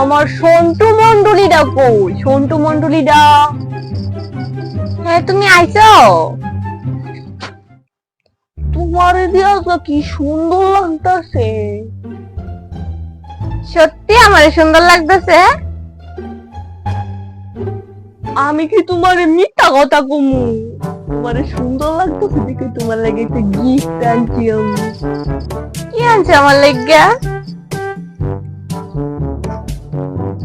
আমার সন্টু মন্ডলীটা কই? সন্টু মন্ডলীটা, হ্যাঁ তুমি আইছো? তোমার দিয়া কি সুন্দর লাগতেছে। সত্যি আমার সুন্দর লাগতেছে? আমি কি তোমার মিথ্যা কথা কমু? তোমার সুন্দর লাগতেছে দেখে তোমার লাগে একটা গিফট আনছি আমি। কি আনছে আমার লাগিয়া?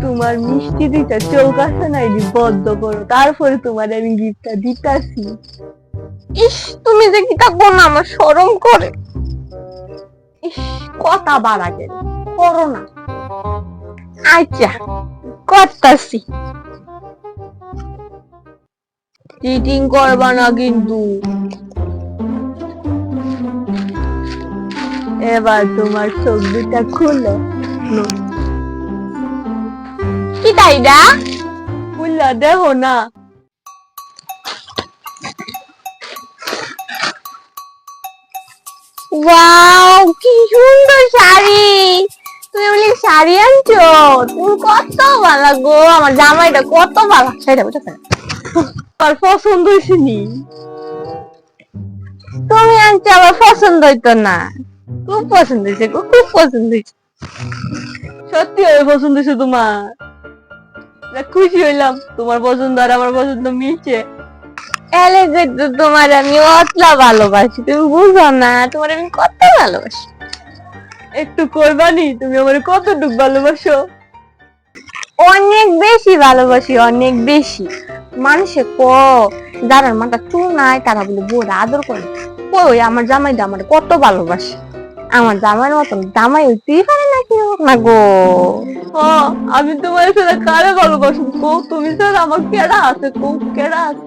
তোমার মিষ্টি দিটা চোখ আসে নাই বদ্ধ করো, তারপরে তোমার আমি গিফটটা দিতাছি। ইস, তুমি যে কি থাকবো না, আমার শরম করে। ইস, কথা বাড়াগে করো না। আচ্ছা, করতাছি। চিটিং করবা না কিন্তু। এবার তোমার চোখ দুটা খুলে। কি তাইডা? খুললা দেখো না। ওয়াও, কি সুন্দর শাড়ি। তুমি বলি শাড়ি আনছো? তুমি কত ভালো গো, আমার জামাইটা কত ভালো। শাড়িটা বুঝতে আর পছন্দ হয়েছে নি? তুমি আনছো আবার পছন্দ হইতো না? খুব পছন্দ হয়েছে গো, খুব পছন্দ হয়েছে। সত্যি হবে পছন্দ হয়েছে তোমার? খুশি হইলাম, তোমার পছন্দ আর আমার পছন্দ মিলছে। এলে যে তোমার আমি অতলা ভালোবাসি, তুমি বুঝো না, তোমার আমি কত ভালোবাসি। একটু কইবানি তুমি আমার কতটুকু ভালোবাসো? অনেক বেশি ভালোবাসি, অনেক বেশি। মানুষে যারা মাথা চুল নাই তারা বলে বউর আদর করে। ওই আমার জামাইটা আমার কত ভালোবাসে। আমার জামাইয়ের মতন জামাই হইতেই পারে নাকি না গো। আমি তোমার সাথে কারে ভালোবাসো কো? তুমি স্যার আমার কেডা আছে কো? কেডা আছে?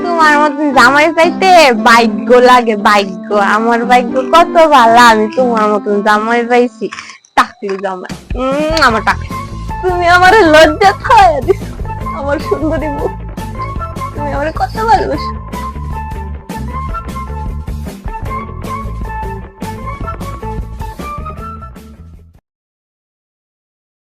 তোমার মতন জামাই চাইতে ভাগ্য লাগে, ভাগ্য। আমার ভাগ্য কত ভালো, আমি তোমার মতন জামাই পাইছি। টাকলি জামাই, আমার টাকা। তুমি আমার লজ্জা খাওয়া দিছো, আমার সুন্দরী বউ। তুমি আমার কত ভালোবাসো।